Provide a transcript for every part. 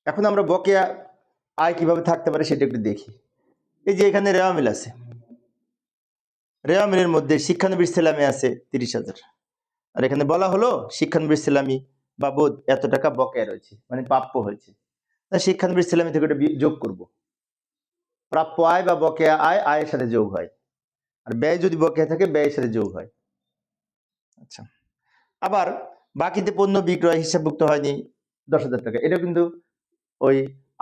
এখন আমরা বকেয়া আয় কিভাবে থাকতে পারে সেটা একটু দেখি। এই যে এখানে রেওয়া মিল আছে, রেওয়া মিলের মধ্যে শিক্ষানবিশ ইসলামী আছে 30,000, আর এখানে বলা হলো শিক্ষানবিশ ইসলামী বাবদ এত টাকা বকেয়া রয়েছে, মানে প্রাপ্য হয়েছে। তা শিক্ষানবিশ ইসলামী থেকে ওটা যোগ করব। প্রাপ্য আয় বা বকেয়া আয় আয়ের সাথে যোগ হয়, আর ব্যয় যদি বকেয়া থাকে ব্যয়ের সাথে যোগ হয়। আচ্ছা, আবার বাকিতে পণ্য বিক্রয় হিসাবভুক্ত হয়নি 10,000 টাকা, এটা কিন্তু ওই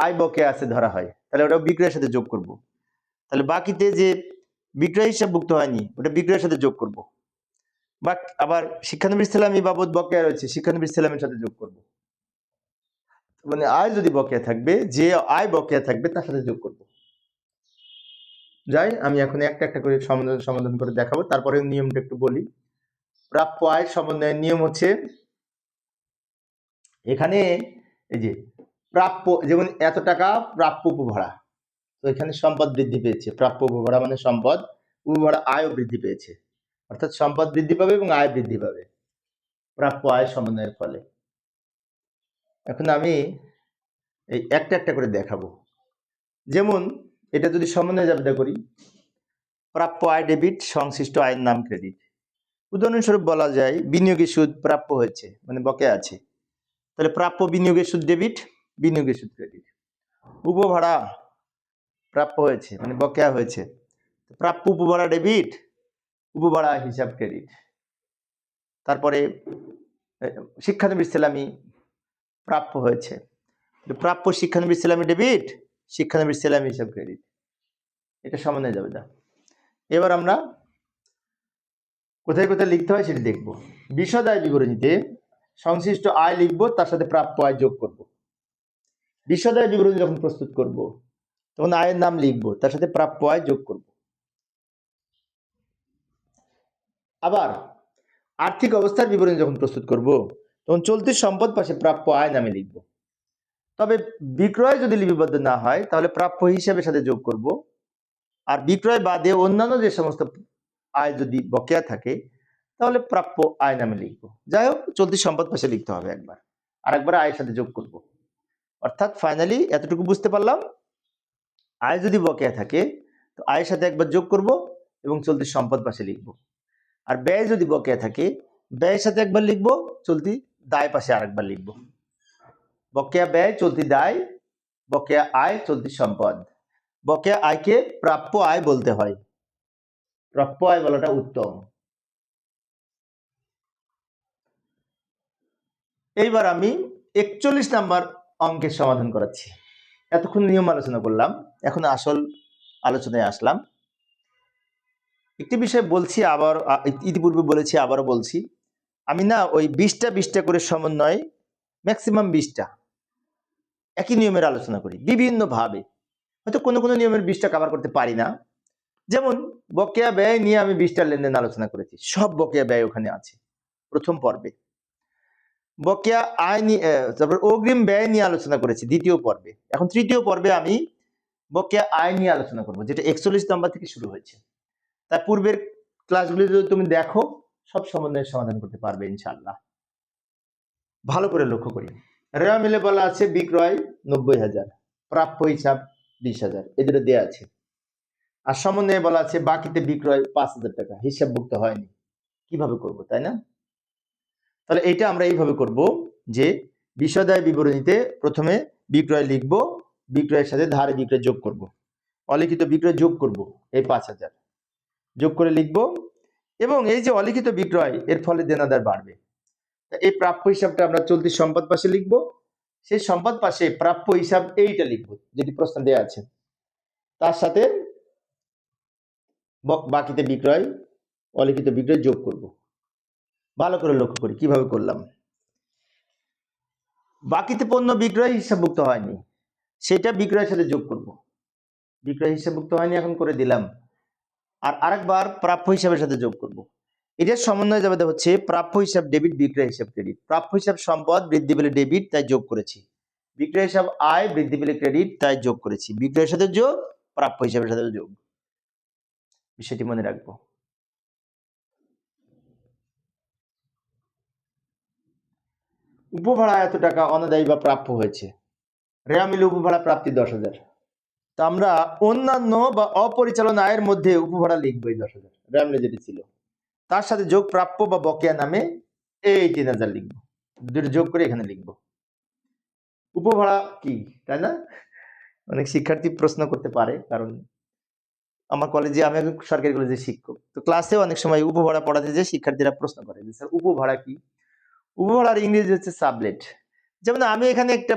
আয় বকেয়া আছে ধরা হয়, তাহলে ওটা বিক্রয়ের সাথে যোগ করব। তাহলে বাকিতে যে বিক্রয় হিসাবভুক্ত হয়নি ওটা বিক্রয়ের সাথে যোগ করব। বা আবার শিক্ষানবিশ ইসলামী বাবদ বকেয়া রয়েছে, শিক্ষানবিশ ইসলামের সাথে যোগ করব। মানে আয় যদি বকেয়া থাকবে, যে আয় বকেয়া থাকবে তার সাথে যোগ করব। যাই, আমি এখন একটা একটা করে সমাধান করে দেখাবো, তারপরে নিয়মটা একটু বলি। প্রাপ্য আয় সমন্বয়ের নিয়ম হচ্ছে, এখানে এই যে প্রাপ্য, যেমন এত টাকা প্রাপ্য উপভাড়া, তো এখানে সম্পদ বৃদ্ধি পেয়েছে, প্রাপ্য উপভাড়া মানে সম্পদ, উপভাড়া আয়ও বৃদ্ধি পেয়েছে, অর্থাৎ সম্পদ বৃদ্ধি পাবে এবং আয় বৃদ্ধি পাবে প্রাপ্য আয় সমন্বয়ের ফলে। এখন আমি এই একটা একটা করে দেখাবো। যেমন এটা যদি সমন্বয় জাবেদা করি, প্রাপ্য আয় ডেবিট, সংশ্লিষ্ট আয়ের নাম ক্রেডিট। উদাহরণস্বরূপ বলা যায় বিনিয়োগের সুদ প্রাপ্য হয়েছে, মানে বকেয়া আছে, তাহলে প্রাপ্য বিনিয়োগের সুদ ডেবিট, বিনিয়োগের সুদ ক্রেডিট। উপভাড়া প্রাপ্য হয়েছে মানে বকেয়া হয়েছে, প্রাপ্য উপভাড়া ডেবিট, উপভাড়া হিসাব ক্রেডিট। তারপরে শিক্ষানবিশ ইসলামী প্রাপ্য হয়েছে, প্রাপ্য শিক্ষানবিশ ইসলামী ডেবিট, শিক্ষানবিশ ইসলামী হিসাব ক্রেডিট, এটা সমন্বয় যাবে না। এবার আমরা কোথায় কোথায় লিখতে হয় সেটা দেখব। বিশদ আয় বিবরণীতে সংশ্লিষ্ট আয় লিখবো, তার সাথে প্রাপ্য আয় যোগ করব। বিশদ আয় বিবরণী যখন প্রস্তুত করব তখন আয়ের নাম লিখবো, তার সাথে প্রাপ্য আয় যোগ করব। আবার আর্থিক অবস্থার বিবরণী যখন প্রস্তুত করব তখন চলতি সম্পদ পাশে প্রাপ্য আয় নামে লিখব। তবে বিক্রয় যদি লিপিবদ্ধ না হয় তাহলে প্রাপ্য হিসাবের সাথে যোগ করব, আর বিক্রয় বাদে অন্যান্য যে সমস্ত আয় যদি বকেয়া থাকে তাহলে প্রাপ্য আয় নামে লিখবো। যাই হোক, চলতি সম্পদ পাশে লিখতে হবে একবার, আর একবার আয়ের সাথে যোগ করব। অর্থাৎ ফাইনালি এতটুকু বুঝতে পারলাম, আয় যদি বকেয়া থাকে তো আয়ের সাথে একবার যোগ করব এবং চলতি সম্পদ পাশে লিখব, আর ব্যয় যদি বকেয়া থাকে ব্যয়ের সাথে একবার লিখব, চলতি দায় পাশে আরেকবার লিখব। বকেয়া ব্যয় চলতি দায়, বকেয়া আয় চলতি সম্পদ। বকেয়া আয়কে প্রাপ্য আয় বলতে হয়, প্রাপ্য আয় বলাটা উত্তম। এইবার আমি 41 নাম্বার অঙ্কের সমাধান করাচ্ছি। এতক্ষণ নিয়ম আলোচনা করলাম, এখন আসল আলোচনায় আসলাম। একটি বিষয় বলছি, আবার ইতিপূর্বে বলেছি, আবারও বলছি, আমি না ওই 20টা করে সমন্বয়, ম্যাক্সিমাম 20টা একই নিয়মের আলোচনা করি বিভিন্ন ভাবে। হয়তো কোনো কোনো নিয়মের 20টা কভার করতে পারি না। যেমন বকেয়া ব্যয় নিয়ে আমি 20টা লেনদেন আলোচনা করেছি, সব বকেয়া ব্যয় ওখানে আছে প্রথম পর্বে। বকেয়া আয় নিয়ে, তারপর অগ্রিম ব্যয় নিয়ে আলোচনা করেছি দ্বিতীয় পর্বে। এখন তৃতীয় পর্বে আমি বকেয়া আয় নিয়ে আলোচনা করব, যেটা 41 নাম্বার থেকে শুরু হয়েছে। তার পূর্বের ক্লাসগুলি যদি তুমি দেখো সব সমন্বয়ের সমাধান করতে পারবে ইনশাআল্লাহ। ভালো করে লক্ষ্য করি, রেওয়া মিলে বলা আছে বিক্রয় 90,000, প্রাপ্য হিসাব 20,000, এই দুটো দেওয়া আছে। আর সমন্বয়ে বলা আছে বাকিতে বিক্রয় 5,000 টাকা, হিসাবভুক্ত হয়নি। কিভাবে করব, তাই না? তাহলে এইটা আমরা এইভাবে করব যে বিশদায় বিবরণীতে প্রথমে বিক্রয় লিখব, বিক্রয়ের সাথে ধারে বিক্রয় যোগ করব, অলিখিত বিক্রয় যোগ করব, এই 5,000 যোগ করে লিখব। এবং এই যে অলিখিত বিক্রয়, এর ফলে দেনাদার বাড়বে। এই প্রাপ্য হিসাবটা আমরা চলতি সম্পদ পাশে লিখব, সেই সম্পদ পাশে প্রাপ্য হিসাব এইটা লিখব যেটি প্রশ্ন দেওয়া আছে, তার সাথে বাকিতে বিক্রয়, অলিখিত বিক্রয় যোগ করব। ভালো করে লক্ষ্য করি কিভাবে করলাম। বাকিতে পণ্য বিক্রয় হিসাবভুক্ত হয়নি, সেটা বিক্রয়ের সাথে যোগ করব। বিক্রয় হিসাবভুক্ত হয়নি, এখন করে দিলাম। আর আরেকবার প্রাপ্য হিসাবের সাথে যোগ করব। এটার সমন্বয় যাবে হচ্ছে প্রাপ্য হিসাব ডেবিট, বিক্রয় হিসাব ক্রেডিট। প্রাপ্য হিসাব সম্পদ বৃদ্ধি পেলে ডেবিট, তাই যোগ করেছি। বিক্রয় হিসাব আয় বৃদ্ধি পেলে ক্রেডিট, তাই যোগ করেছি। বিক্রয়ের সাথে যোগ, প্রাপ্য হিসাবের সাথে যোগ, বিষয়টি মনে রাখবো। উপভাড়া এত টাকা অনাদায়ী বা প্রাপ্য হয়েছে, রেওয়া মিলে উপভাড়া প্রাপ্তি 10,000। তো আমরা অন্যান্য বা অপরিচালন আয়ের মধ্যে উপভাড়া লিখবো এই 10,000 রেওয়া মিলে যেটি ছিল, তার সাথে যোগ প্রাপ্য বা বকেয়া নামে এই 3,000 লিখবো, দুটো যোগ করে এখানে লিখবো। উপভাড়া কি, তাই না? অনেক শিক্ষার্থী প্রশ্ন করতে পারে, কারণ আমার কলেজে, আমি একজন সরকারি কলেজের শিক্ষক, তো ক্লাসে অনেক সময় উপভাড়া পড়াতে যে শিক্ষার্থীরা প্রশ্ন করে যে স্যার উপভাড়া কি। উপভাড়ার ইংরেজি হচ্ছে সাবলেট। যেমন আমি এখানে একটা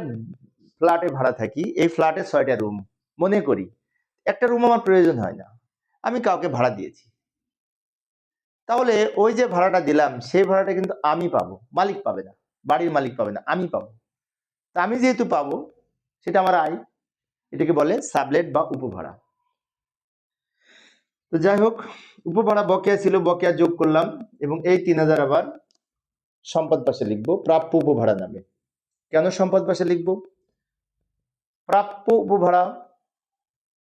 ফ্ল্যাটে ভাড়া থাকি, এই ফ্ল্যাটে 6টা রুম, মনে করি একটা রুম আমার প্রয়োজন হয় না, আমি কাউকে ভাড়া দিয়েছি, তাহলে ওই যে ভাড়াটা দিলাম সেই ভাড়াটা কিন্তু আমি পাবো, মালিক পাবে না, বাড়ির মালিক পাবে না, আমি পাবো। তা আমি যেহেতু পাবো, সেটা আমার আয়, এটাকে বলে সাবলেট বা উপভাড়া। তো যাই হোক, উপভাড়া বকেয়া ছিল, বকেয়া যোগ করলাম, এবং এই 3,000 আবার সম্পদ পাশে লিখবো প্রাপ্য উপভাড়া নামে। কেন সম্পদ পাশে লিখবো? প্রাপ্য উপভাড়া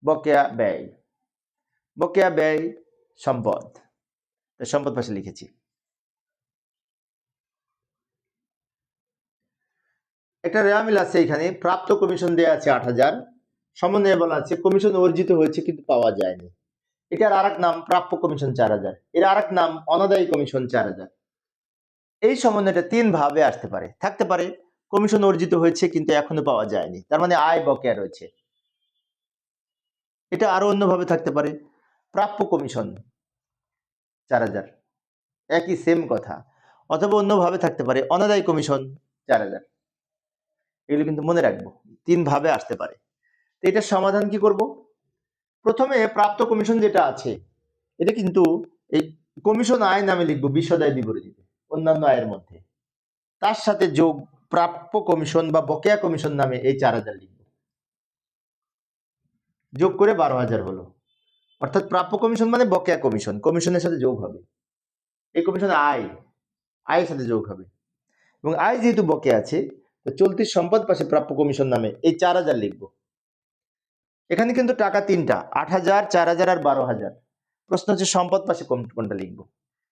বকেয়া ব্যয়, বকেয়া ব্যয় সম্পদ, সম্পদ পাশে লিখেছি। একটা রেওয়া মিল আছে এখানে, প্রাপ্ত কমিশন দেওয়া আছে 8,000, সমন্বয়ে বলা আছে কমিশন অর্জিত হয়েছে কিন্তু পাওয়া যায়নি, এটার আরেক নাম প্রাপ্য কমিশন 4,000, এর আরেক নাম অনাদায়ী কমিশন 4,000। এই সমন্বয়টা 3 ভাবে আসতে পারে, থাকতে পারে কমিশন অর্জিত হয়েছে কিন্তু এখনো পাওয়া যায়নি, তার মানে আয় বকেয়া রয়েছে। এটা আরো অন্যভাবে থাকতে পারে প্রাপ্য কমিশন 4,000, একই সেম কথা। অথবা অন্যভাবে থাকতে পারে অনাদায়ী কমিশন 4,000। এগুলো কিন্তু মনে রাখবো, 3 ভাবে আসতে পারে। তো এটার সমাধান কি করব? প্রথমে প্রাপ্ত কমিশন যেটা আছে, এটা কিন্তু এই কমিশন আয় নামে লিখবো বিশদায় বিবরণীতে, অন্যান্য আয়ের মধ্যে, তার সাথে যোগ প্রাপ্য কমিশন বা বকেয়া কমিশন নামে এই 4,000 লিখবো, যোগ করে 12,000 হলো। অর্থাৎ প্রাপ্য কমিশন মানে বকেয়া কমিশন, কমিশনের সাথে যোগ হবে, এই কমিশন আয়, আয়ের সাথে যোগ হবে, এবং আয় যেহেতু বকেয়া আছে, তো চলতি সম্পদ পাশে প্রাপ্য কমিশন নামে এই 4,000 লিখবো। এখানে কিন্তু টাকা 3টা, 8,000, 4,000 আর 12,000। প্রশ্ন হচ্ছে সম্পদ পাশে কোনটা লিখবো।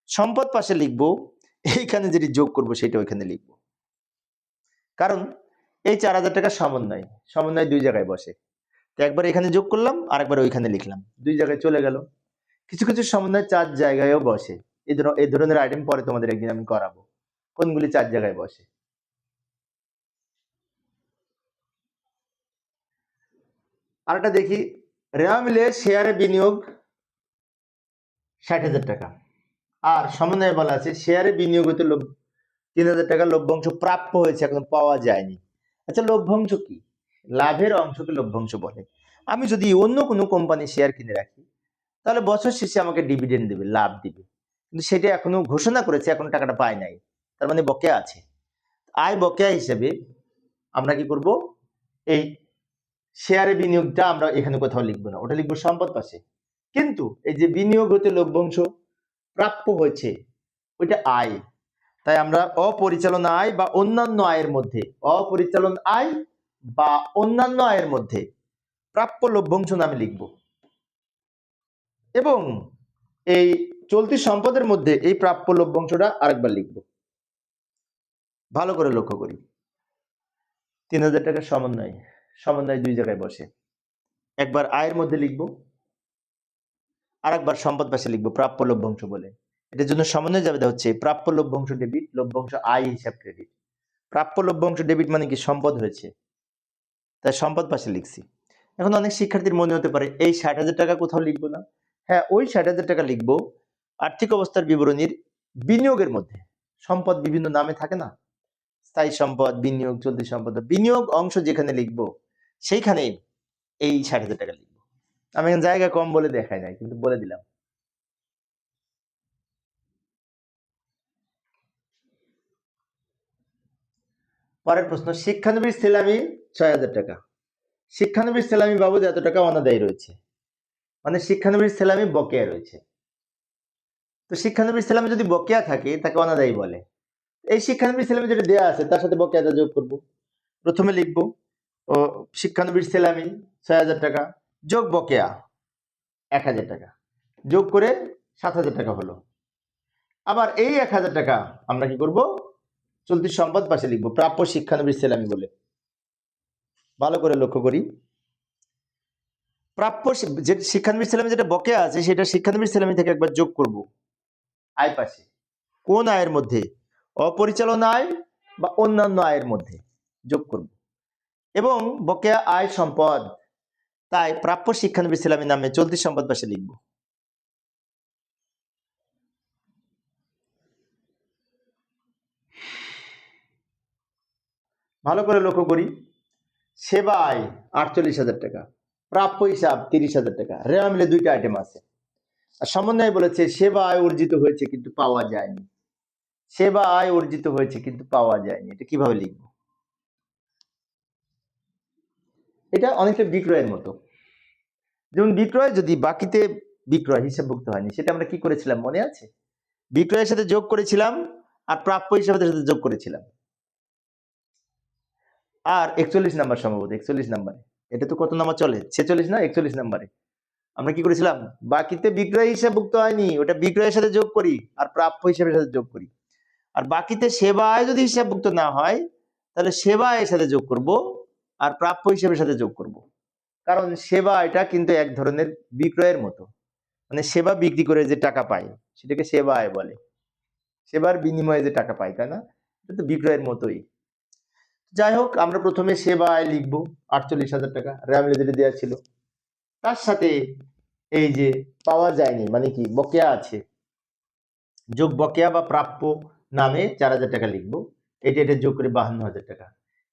সম্পদ পাশে লিখবো এইখানে যেটি যোগ করব সেটা ওইখানে লিখবো, কারণ এই 4,000 টাকা সমন্বয়, সমন্বয় 2 জায়গায় বসে, তো একবার এখানে যোগ করলাম আর একবার ওইখানে লিখলাম, 2 জায়গায় চলে গেল। কিছু কিছু সমন্বয় 4 জায়গায়ও বসে, এই ধরনের আইটেম পরে তোমাদের একদিন আমি করাবো, কোনগুলি 4 জায়গায় বসে। আরেকটা দেখি, রেওয়া মিলে শেয়ারে বিনিয়োগ 60,000 টাকা, আর সমন্বয়ে বলা আছে শেয়ারে বিনিয়োগ হতে 3,000 টাকা লভ্যাংশ প্রাপ্য হয়েছে, এখন পাওয়া যায়নি। আচ্ছা, লভ্যাংশ কি? লাভের অংশকে লভ্যাংশ বলে। আমি যদি অন্য কোনো কোম্পানি শেয়ার কিনে রাখি, তাহলে বছর শেষে আমাকে ডিভিডেন্ড দেবে, লাভ দিবে, কিন্তু সেটা এখনো ঘোষণা করেছে, এখনো টাকাটা পায় নাই, তার মানে বকেয়া আছে। আয় বকেয়া হিসেবে আমরা কি করব, এই শেয়ারে বিনিয়োগটা আমরা এখানে কোথাও লিখবো না, ওটা লিখবো সম্পদ পাশে। কিন্তু এই যে বিনিয়োগ হতে লভ্যাংশ প্রাপ্য হয়েছে, ওইটা আয়, তাই আমরা অপরিচালন আয় বা অন্যান্য আয়ের মধ্যে, অপরিচালন আয় বা অন্যান্য আয়ের মধ্যে প্রাপ্য লভ্যাংশ নামে লিখব, এবং এই চলতি সম্পদের মধ্যে এই প্রাপ্য লভ্যাংশটা আরেকবার লিখব। ভালো করে লক্ষ্য করি, 3,000 টাকার সমন্বয়, সমন্বয় 2 জায়গায় বসে, একবার আয়ের মধ্যে লিখব, আর একবার সম্পদ পাশে লিখবো প্রাপ্য লভ্যাংশ বলে। এটার জন্য সমন্বয় যাবে হচ্ছে প্রাপ্য লভ্যাংশ ডেবিট, লভ্যাংশ আয় হিসাব ক্রেডিট। প্রাপ্য লভ্যাংশ ডেবিট মানে কি, সম্পদ হয়েছে, তাই সম্পদ পাশে লিখছি। এখন অনেক শিক্ষার্থীর মনে হতে পারে এই 60,000 টাকা কোথাও লিখবো না। হ্যাঁ, ওই 60,000 টাকা লিখবো আর্থিক অবস্থার বিবরণীর বিনিয়োগের মধ্যে। সম্পদ বিভিন্ন নামে থাকে না, স্থায়ী সম্পদ, বিনিয়োগ, চলতি সম্পদ, বিনিয়োগ অংশ যেখানে লিখবো সেইখানে এই 60,000 টাকা লিখবো। আমি এখন জায়গা কম বলে দেখাই নাই, কিন্তু বলে দিলাম। পরের প্রশ্ন, শিক্ষানবিশ সেলামি 6,000 টাকা, শিক্ষানবিশ সেলামি বাবদ এত টাকা অনাদায়ী রয়েছে, মানে শিক্ষানবিশ সেলামি বকেয়া রয়েছে। তো শিক্ষানবিশ সেলামি যদি বকেয়া থাকে তাকে অনাদায়ী বলে। এই শিক্ষানবিশ সেলামি যেটা দেওয়া আছে তার সাথে বকেয়াটা যোগ করব। প্রথমে লিখব ও শিক্ষানবিশ সেলামি 6,000 টাকা যোগ বকেয়া 1,000 টাকা, যোগ করে 7,000 টাকা হলো। আবার এই 1,000 টাকা আমরা কি করব, চলতি সম্পদ পাশে লিখবো প্রাপ্য শিক্ষানবিশ সেলামি বলে। ভালো করে লক্ষ্য করি, প্রাপ্য যে শিক্ষানবিশ ছেলেমেয়ে যেটা বকেয়া আছে সেটা শিক্ষানবিশ ছেলেমেয়ে থেকে একবার যোগ করব আয় পাশে। কোন আয়ের মধ্যে? অপরিচালনা আয় বা অন্যান্য আয়ের মধ্যে যোগ করব, এবং বকেয়া আয় সম্পদ, তাই প্রাপ্য শিক্ষানবিশ ছেলেমেয়ের নামে চলতি সম্পদ পাশে লিখব। ভালো করে লক্ষ্য করি, সেবা আয় 48,000 টাকা, প্রাপ্য হিসাব 30,000 টাকা, রেওয়া মিলে দুইটা আইটেম আছে। আর সমন্বয় বলেছে সেবা আয় অর্জিত হয়েছে কিন্তু পাওয়া যায়নি। সেবা আয় অর্জিত হয়েছে কিন্তু পাওয়া যায়নি, এটা কিভাবে লিখবো? এটা অনেকটা বিক্রয়ের মতো। যেমন বিক্রয় যদি বাকিতে বিক্রয় হিসাবভুক্ত হয়নি, সেটা আমরা কি করেছিলাম মনে আছে? বিক্রয়ের সাথে যোগ করেছিলাম আর প্রাপ্য হিসাবের সাথে যোগ করেছিলাম। আর 41 নাম্বার সম্ভবত, 41 নাম্বারে, এটা তো কত নাম্বার চলে, 46 না 41 নাম্বারে আমরা কি করেছিলাম, বাকিতে বিক্রয় হিসাবভুক্ত হয়নি ওটা বিক্রয়ের সাথে যোগ করি আর প্রাপ্য হিসাবের সাথে যোগ করি। আর বাকিতে সেবা আয় যদি হিসাবভুক্ত না হয় তাহলে সেবা আয়ের সাথে যোগ করব আর প্রাপ্য হিসাবের সাথে যোগ করব। কারণ সেবা এটা কিন্তু এক ধরনের বিক্রয়ের মতো, মানে সেবা বিক্রি করে যে টাকা পায় সেটাকে সেবা আয় বলে, সেবার বিনিময়ে যে টাকা পায়, তাই না? এটা তো বিক্রয়ের মতোই। যাই হোক, আমরা প্রথমে সেবা আয় লিখবো 48,000 টাকা, রেওয়া যেটা দেওয়া ছিল, তার সাথে এই যে পাওয়া যায়নি মানে কি বকেয়া আছে, যোগ বকেয়া বা প্রাপ্য নামে 4,000 টাকা লিখবো, এটা যোগ করে 52,000 টাকা,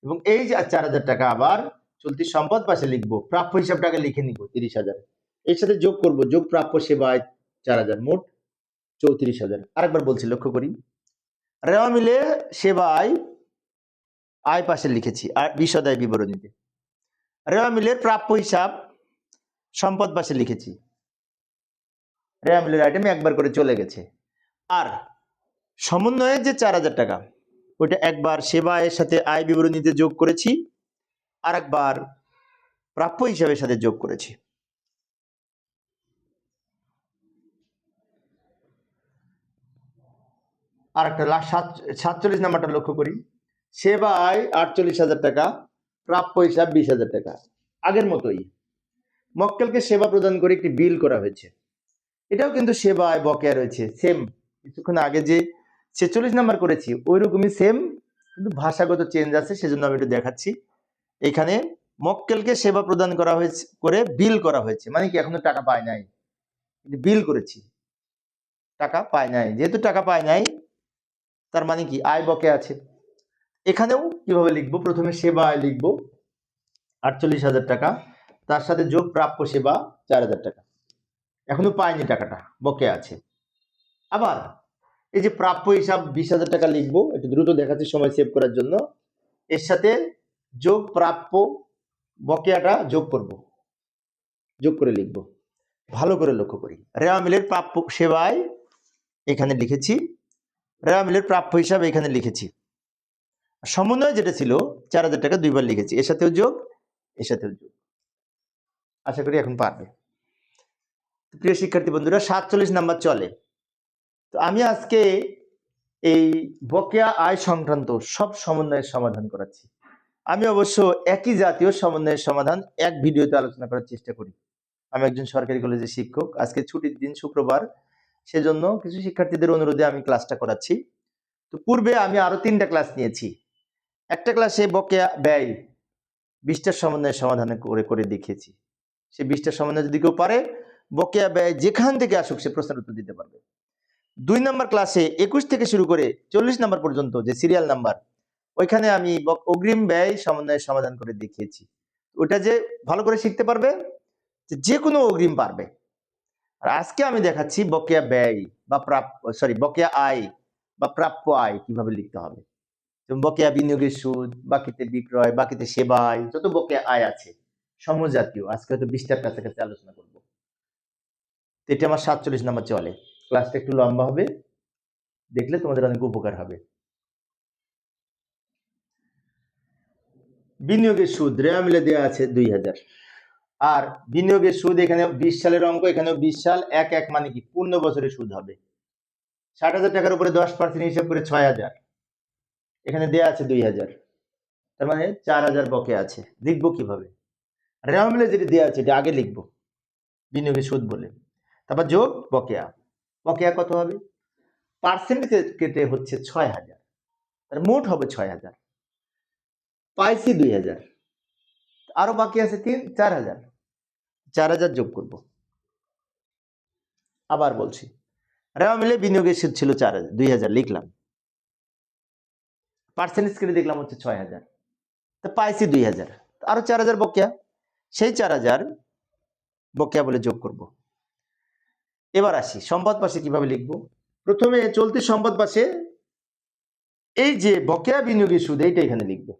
এবং এই যে 4,000 টাকা আবার চলতি সম্পদ পাশে লিখবো, প্রাপ্য হিসাব টাকা লিখে নিব 30,000, এর সাথে যোগ করব, যোগ প্রাপ্য সেবা আয় 4,000, মোট 34,000। আরেকবার বলছি, লক্ষ্য করি, রেওয়া মিলে সেবা আয় আয় পাশে লিখেছি আর বিশদায় বিবরণীতে, রেওয়া মিলের প্রাপ্য হিসাব সম্পদ পাশে লিখেছি, রেওয়া মিলের আইটেম একবার করে চলে গেছে। আর সমন্বয়ের যে 4,000 টাকা ওইটা একবার সেবা আয়ের সাথে আয় বিবরণীতে যোগ করেছি, আর একবার প্রাপ্য হিসাবের সাথে যোগ করেছি। আর একটা 47 নাম্বারটা লক্ষ্য করি, সেবা আয় 48,000 টাকা, প্রাপ্য হিসাব 20,000 টাকা, আগের মতোই মক্কেলকে সেবা প্রদান করে একটি বিল করা হয়েছে, এটাও কিন্তু সেবা আয় বকেয়া রয়েছে, সেম কিছুক্ষণ আগে যে 46 নাম্বার করেছি ওই রকমই সেম, কিন্তু ভাষাগত চেঞ্জ আছে, সেজন্য আমি একটু দেখাচ্ছি। এখানে মক্কেলকে সেবা প্রদান করা হয়েছে করে বিল করা হয়েছে, মানে কি এখনো টাকা পায় নাই, বিল করেছি, টাকা পায় নাই, যেহেতু টাকা পায় নাই তার মানে কি আয় বকেয়া আছে। এখানেও কিভাবে লিখবো, প্রথমে সেবা আয় লিখবো 48,000 টাকা, তার সাথে যোগ প্রাপ্য সেবা 4,000 টাকা, এখনো পায়নি, টাকাটা বকেয়া আছে। আবার এই যে প্রাপ্য হিসাব 20,000 টাকা লিখবো, একটু দ্রুত দেখাচ্ছি সময় সেভ করার জন্য, এর সাথে যোগ প্রাপ্য বকেয়াটা যোগ করব, যোগ করে লিখবো। ভালো করে লক্ষ্য করি, রেওয়া মিলের প্রাপ্য সেবায় এখানে লিখেছি, রেওয়া মিলের প্রাপ্য হিসাব এখানে লিখেছি, সমন্বয় যেটা ছিল 4,000 টাকা দুইবার লিখেছি, এর সাথেও যোগ এর সাথেও যোগ। আশা করি এখন পারবে। প্রিয় শিক্ষার্থী বন্ধুরা, 47 নাম্বার চলে। তো আমি আজকে এই বকেয়া আয় সংক্রান্ত সব সমন্বয়ের সমাধান করাচ্ছি। আমি অবশ্য একই জাতীয় সমন্বয়ের সমাধান এক ভিডিওতে আলোচনা করার চেষ্টা করি। আমি একজন সরকারি কলেজের শিক্ষক, আজকে ছুটির দিন শুক্রবার, সেজন্য কিছু শিক্ষার্থীদের অনুরোধে আমি ক্লাসটা করাচ্ছি। তো পূর্বে আমি আরো 3টা ক্লাস নিয়েছি, একটা ক্লাসে বকেয়া ব্যয় 20টা সমন্বয়ের সমাধান করে দেখিয়েছি। সে 20টা সমন্বয় যদি কেউ পারে, বকেয়া ব্যয় যেখান থেকে আসুক সে প্রশ্নের উত্তর দিতে পারবে। 2 নম্বর ক্লাসে 21 থেকে শুরু করে 40 নাম্বার পর্যন্ত যে সিরিয়াল নাম্বার, ওইখানে আমি অগ্রিম ব্যয় সমন্বয়ের সমাধান করে দেখিয়েছি। ওটা যে ভালো করে শিখতে পারবে, যে কোনো অগ্রিম পারবে। আর আজকে আমি দেখাচ্ছি বকেয়া ব্যয় বা বকেয়া আয় বা প্রাপ্য আয় কিভাবে লিখতে হবে। বকেয়া বিনিয়োগের সুদ, বাকিতে বিক্রয়, বাকিতে সেবা আয়, যত বকেয়া আয় আছে সমজাতীয়, আজকে হয়তো 20টার কাছাকাছি আলোচনা করবো। এটা আমার 47 নাম্বার চলে, ক্লাসটা একটু লম্বা হবে, দেখলে তোমাদের অনেক উপকার হবে। বিনিয়োগের সুদ রেওয়া মিলে দেওয়া আছে 2,000, আর বিনিয়োগের সুদ এখানে 20 সালের অঙ্ক, এখানেও 20 সাল, 1 মানে কি পূর্ণ বছরের সুদ হবে। 60,000 টাকার উপরে 10% হিসাব করে 6,000, এখানে দেওয়া আছে 2,000, তার মানে 4000 বকেয়া আছে। লিখবো কিভাবে? রেওয়া মিলে যেটি দেওয়া আছে এটা আগে লিখবো বিনিয়োগের সুদ বলে, তারপর যোগ বকেয়া। বকেয়া কত হবে? পার্সেন্টেজ কেটে হচ্ছে 6000, তার মোট হবে 6000, পাইছি 2000, আরো বাকি আছে 4000, 4000 যোগ করব। আবার বলছি, রেওয়া মিলে বিনিয়োগের সুদ ছিল 4000, 2000 লিখলাম, পার্সেন্টেজ কেটে দেখলাম হচ্ছে 6000, তা পাইছি 2000, আরো 4000 বকেয়া, সেই 4000 বকেয়া বলে যোগ করব। এবার আসি সম্পদ পাশে কিভাবে লিখব। প্রথমে চলতি সম্পদ পাশে এই যে বকেয়া বিনিয়োগের সুদ এইটা এখানে লিখবো।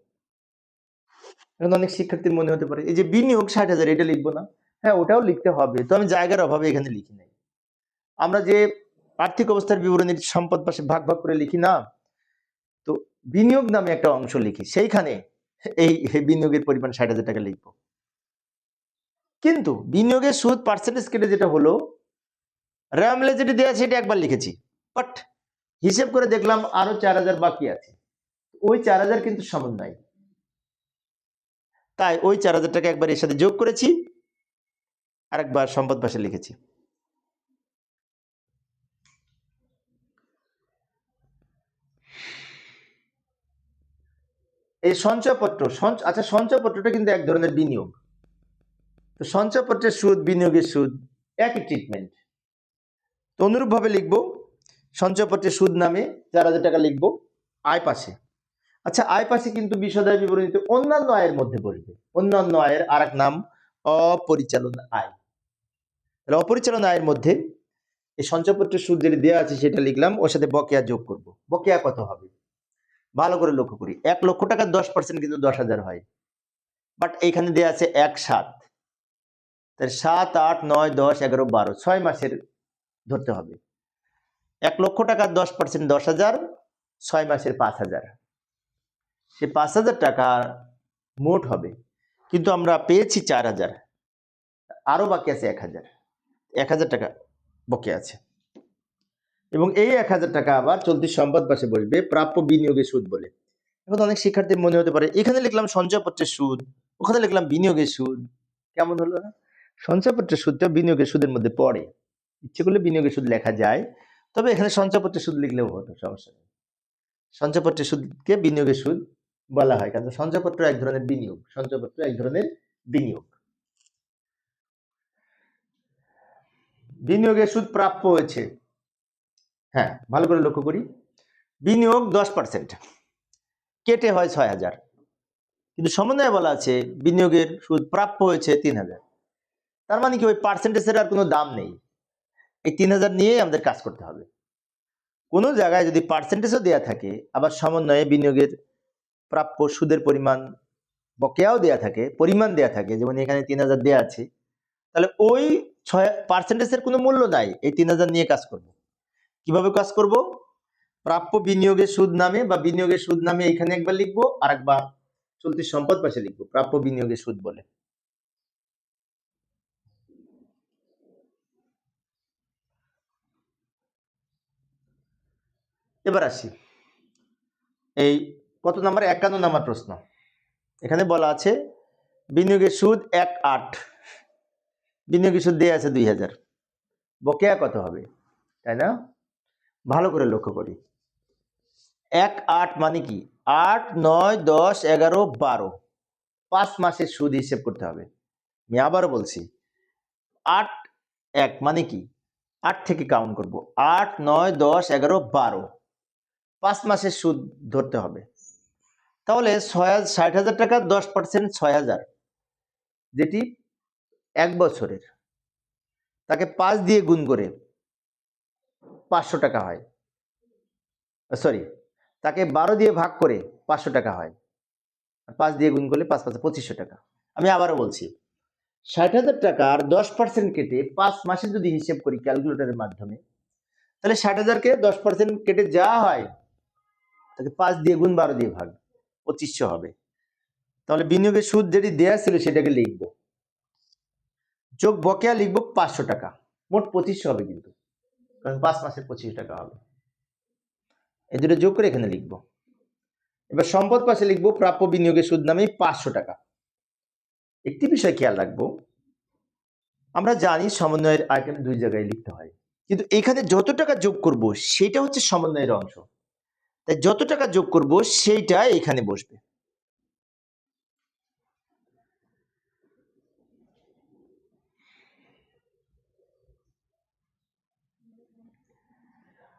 এখন অনেক শিক্ষার্থীর মনে হতে পারে এই যে বিনিয়োগ 60,000 এটা লিখবো না? হ্যাঁ, ওটাও লিখতে হবে, তো আমি জায়গার অভাবে এখানে লিখি নাই। আমরা যে আর্থিক অবস্থার বিবরণীর সম্পদ পাশে ভাগ ভাগ করে লিখি না, তো বিনিয়োগ নামে একটা অংশ লিখি, সেইখানে এই বিনিয়োগের পরিমাণ 60,000 টাকা লিখবো। কিন্তু বিনিয়োগের সুদ পার্সেন্টেজ কেটে যেটা হলো রেওয়া মিলে যেটা দেওয়া আছে সেটা একবার লিখেছি, বাট হিসেব করে দেখলাম আরো 4000 বাকি আছে, ওই 4000 কিন্তু সমান নাই, তাই ওই 4000 টাকা একবার এর সাথে যোগ করেছি, আরেকবার সম্পদ পাশে লিখেছি। এই সঞ্চয়পত্র, আচ্ছা সঞ্চয়পত্রটা কিন্তু এক ধরনের বিনিয়োগ, তো সঞ্চয়পত্রের সুদ বিনিয়োগের সুদ একই ট্রিটমেন্ট, তো অনুরূপ ভাবে লিখবো সঞ্চয়পত্রের সুদ নামে 4000 টাকা লিখবো আয় পাশে। আচ্ছা, আয় পাশে কিন্তু বিশদায় বিবরণীতে অন্যান্য আয়ের মধ্যে পড়বে, অন্যান্য আয়ের আরেক নাম অপরিচালন আয়। তাহলে অপরিচালন আয়ের মধ্যে এই সঞ্চয়পত্রের সুদ যেটা দেওয়া আছে সেটা লিখলাম, ওর সাথে বকেয়া যোগ করব। বকেয়া কত হবে ভালো করে লক্ষ্য করি, 1 লক্ষ টাকার 10% কিন্তু 10,000 হয়, বাট এইখানে দেওয়া আছে 1/7, তাহলে 7, 8, 9, 10, 11, 12, 6 মাসের ধরতে হবে। 1 লক্ষ টাকার 10% 10,000, 6 মাসের 5,000, সে 5,000 টাকা মোট হবে, কিন্তু আমরা পেয়েছি 4,000, আরো বাকি আছে 1,000, 1,000 টাকা বকে আছে, এবং এই 1,000 টাকা আবার চলতি সম্পদ পাশে বসবে প্রাপ্য বিনিয়োগের সুদ বলে। এখন অনেক শিক্ষার্থীর মনে হতে পারে এখানে লিখলাম সঞ্চয়পত্রের সুদ, ওখানে লিখলাম বিনিয়োগের সুদ, কেমন হলো না? সঞ্চয়পত্রের সুদটা বিনিয়োগের সুদের মধ্যে পড়ে, ইচ্ছে করলে বিনিয়োগের সুদ লেখা যায়, তবে এখানে সঞ্চয়পত্রের সুদ লিখলেও হতো, সমস্যা নেই। সঞ্চয়পত্রের সুদকে বিনিয়োগের সুদ বলা হয় কারণ সঞ্চয়পত্র এক ধরনের বিনিয়োগ, সঞ্চয়পত্র এক ধরনের বিনিয়োগ। বিনিয়োগের সুদ প্রাপ্য হয়েছে, হ্যাঁ ভালো করে লক্ষ্য করি, বিনিয়োগ 10% কেটে হয় 6,000, কিন্তু সমন্বয়ে বলা আছে বিনিয়োগের সুদ প্রাপ্য হয়েছে 3,000, তার মানে কি ওই পার্সেন্টেজের আর কোনো দাম নেই, এই 3,000 নিয়ে আমাদের কাজ করতে হবে। কোনো জায়গায় যদি পার্সেন্টেজও দেয়া থাকে, আবার সমন্বয়ে বিনিয়োগের প্রাপ্য সুদের পরিমাণ বকেয়াও দেয়া থাকে, পরিমাণ দেয়া থাকে, যেমন এখানে 3,000 দেয়া আছে, তাহলে ওই 6% কোনো মূল্য নাই, এই 3,000 নিয়ে কাজ করব। কিভাবে কাজ করব? প্রাপ্য বিনিয়োগের সুদ নামে বা বিনিয়োগের সুদ নামে এখানে একবার লিখবো, আর একবার চলতি সম্পদ পাশে লিখবো প্রাপ্য বিনিয়োগের সুদ বলে। এবার আসি এই কত নাম্বার, 51 নাম্বার প্রশ্ন। এখানে বলা আছে বিনিয়োগের সুদ 1/8, বিনিয়োগের সুদ দেয়া আছে 2,000, বকেয়া কত হবে, তাই না? ভালো করে লক্ষ্য করি, 1/8 মানে কি 8, 9, 10, 11, 12, 5 মাসের সুদ হিসেব করতে হবে। আমি আবারও বলছি 8, 1 মানে কি 8 থেকে কাউন্ট করব, 8, 9, 10, 11, 12, 5 মাসের সুদ ধরতে হবে। তাহলে 60,000 টাকা 10% 6,000, যেটি 1 বছরের, তাকে 5 দিয়ে গুণ করে 500 টাকা হয়, সরি তাকে 12 দিয়ে ভাগ করে 500 টাকা হয়, 5 দিয়ে গুণ করলে 5 5 2500 টাকা। আমি আবারও বলছি 60,000 টাকার 10% কেটে 5 মাসে যদি হিসেব করি ক্যালকুলেটরের মাধ্যমে, তাহলে 60,000 কে 10% কেটে যা হয় তাকে 5 দিয়ে গুণ 12 দিয়ে ভাগ, 2500 হবে। তাহলে বিনিয়োগের সুদ যেটি দেয়া ছিল সেটাকে লিখব, যোগ বকেয়া লিখব 500 টাকা, মোট 2500 হবে, কিন্তু কারণ 5 মাসে 2500 টাকা হবে, এই দুটো যোগ করে এখানে লিখব। এবার সম্পদ পাশে লিখবো প্রাপ্য বিনিয়োগের সুদ নামে 500 টাকা। একটি বিষয় খেয়াল রাখবো, আমরা জানি সমন্বয়ের আইটেম দুই জায়গায় লিখতে হয়, কিন্তু এখানে যত টাকা যোগ করব সেটা হচ্ছে সমন্বয়ের অংশ, তাই যত টাকা যোগ করব সেইটা এখানে বসবে।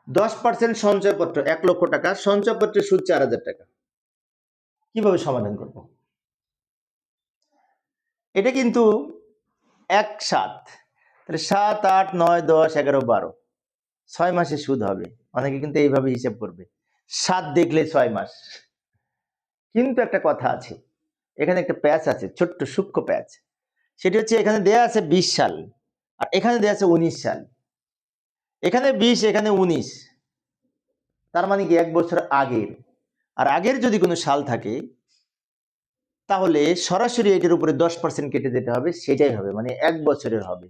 %10 সঞ্চয়পত্র 1 লক্ষ টাকা, সঞ্চয়পত্রের সুদ 4000 টাকা। কিভাবে সমাধান করব? এটা কিন্তু 1 7, তাহলে 7 8 9 10 11 12 6 মাসে সুদ হবে। অনেকে কিন্তু এইভাবে হিসাব করবে, 7 দেখলে 6 মাস। কিন্তু একটা কথা আছে, এখানে একটা প্যাচ আছে, ছোট্ট সূক্ষ্ম প্যাচ। সেটা হচ্ছে এখানে দেয়া আছে 20 সাল আর এখানে দেয়া আছে 19 সাল। এখানে 20 এখানে 19, তার মানে কি 1 বছর আগের। আর আগের যদি কোনো সাল থাকে তাহলে সরাসরি এটার উপরে 10% কেটে যেতে হবে, সেটাই হবে, মানে 1 বছরের হবে।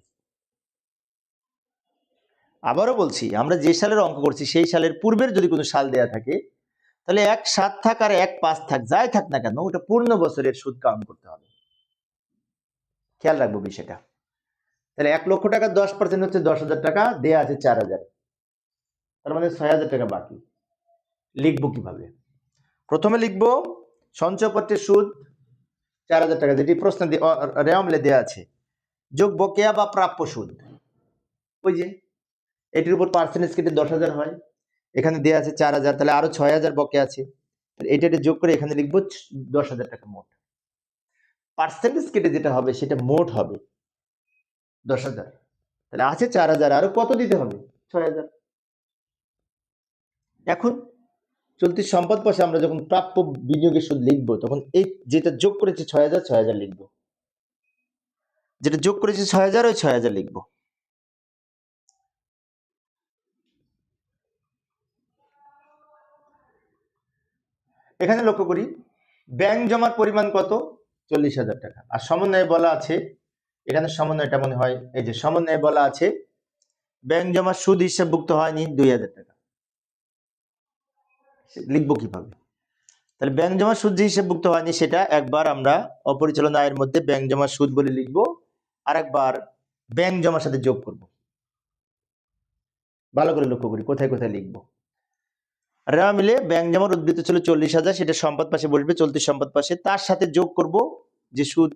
আবারও বলছি, আমরা যে সালের অঙ্ক করছি সেই সালের পূর্বের যদি কোনো সাল দেয়া থাকে তাহলে 1 7 থাক আর 1 5 থাক, যাই থাক না কেন, ওটা পূর্ণ বছরের সুদ কাউন্ট করতে হবে। খেয়াল রাখবো বিষয়টা। তাহলে 1 লক্ষ টাকার 10% হচ্ছে 10,000 টাকা, দেয়া আছে 4000, তার মানে 6000 টাকা বাকি। লিখবো কিভাবে? প্রথমে লিখবো সঞ্চয়পত্রের সুদ 4000 টাকা, যেটি প্রশ্ন রেওয়ামিলে দেয়া আছে, যোগ বকেয়া বা প্রাপ্য সুদ। ওই যে এটির উপর পার্সেন্টেজ কেটে 10,000 হয়, এখানে দেয়া আছে 4000, তাহলে আরো 6000 বকেয়া আছে, এটা যোগ করে এখানে লিখবো 10,000 টাকা মোট। পার্সেন্টেজ কেটে যেটা হবে সেটা মোট হবে 10,000, তাহলে আছে 4000, আরো কত দিতে হবে? 6000। এখন চলতি সম্পদ পাশে আমরা যখন প্রাপ্য বিনিয়োগের সুদ লিখবো তখন এই যেটা যোগ করেছে 6000 6000 লিখবো, যেটা যোগ করেছে 6000 ওই 6000 লিখবো। এখানে লক্ষ্য করি ব্যাংক জমার পরিমাণ কত? 40,000 টাকা। আর সমন্বয়ে বলা আছে, এখানে সমন্বয়টা মনে হয় এই যে সমন্বয়ে বলা আছে ব্যাংক জমার সুদ হিসাবভুক্ত হয়নি 2000 টাকা। লিখবো কিভাবে? তাহলে ব্যাংক জমার সুদ যে হিসাবভুক্ত হয়নি সেটা একবার আমরা অপরিচালন আয়ের মধ্যে ব্যাংক জমার সুদ বলে লিখবো, আর একবার ব্যাংক জমার সাথে যোগ করব। ভালো করে লক্ষ্য করি কোথায় কোথায় লিখবো। রেওয়া মিলে ব্যাংক জমার উদ্বৃত্ত ছিল 40,000, সেটা সম্পদ পাশে বসবে, চলতি সম্পদ পাশে, তার সাথে যোগ করব যে সুদ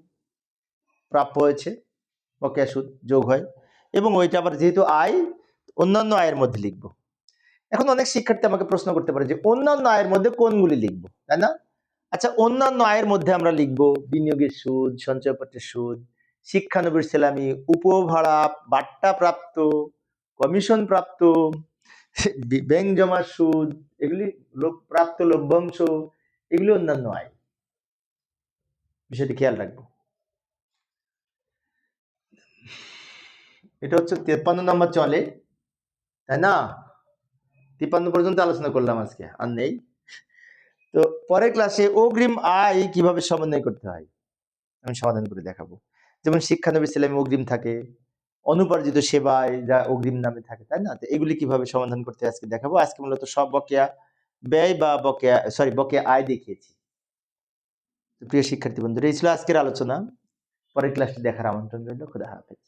প্রাপ্য হয়েছে, বকেয়া সুদ যোগ হয়, এবং ওইটা আবার যেহেতু আয়, অন্যান্য আয়ের মধ্যে লিখবো। এখন অনেক শিক্ষার্থী আমাকে প্রশ্ন করতে পারে যে অন্যান্য আয়ের মধ্যে কোনগুলি লিখবো, তাই না? আচ্ছা, অন্যান্য আয়ের মধ্যে আমরা লিখবো বিনিয়োগের সুদ, সঞ্চয়পত্রের সুদ, শিক্ষানবিশ সেলামি, উপভাড়া, বাট্টা প্রাপ্ত, কমিশন প্রাপ্ত, ব্যাংক জমার সুদ, এগুলি প্রাপ্ত লভ্যাংশ, এগুলি অন্যান্য আয়। বিষয়টি খেয়াল রাখবো। এটা হচ্ছে 53 নম্বর চলে, তাই না? 53 পর্যন্ত আলোচনা করলাম আজকে, আর নেই। তো পরের ক্লাসে অগ্রিম আয় কিভাবে সমন্বয় করতে হয় আমি সমাধান করে দেখাবো। যেমন শিক্ষানবিশ সেলামি অগ্রিম থাকে, অনুপার্জিত সেবায় যা অগ্রিম নামে থাকে, তাই না? তো এগুলি কিভাবে সমাধান করতে আজকে দেখাবো। আজকে মূলত সব বকেয়া ব্যয় বা বকেয়া আয় দেখিয়েছি। প্রিয় শিক্ষার্থী বন্ধুরা, এই ছিল আজকের আলোচনা। পরের ক্লাসটি দেখার আমন্ত্রণ রইল। খোদা হাফেজ।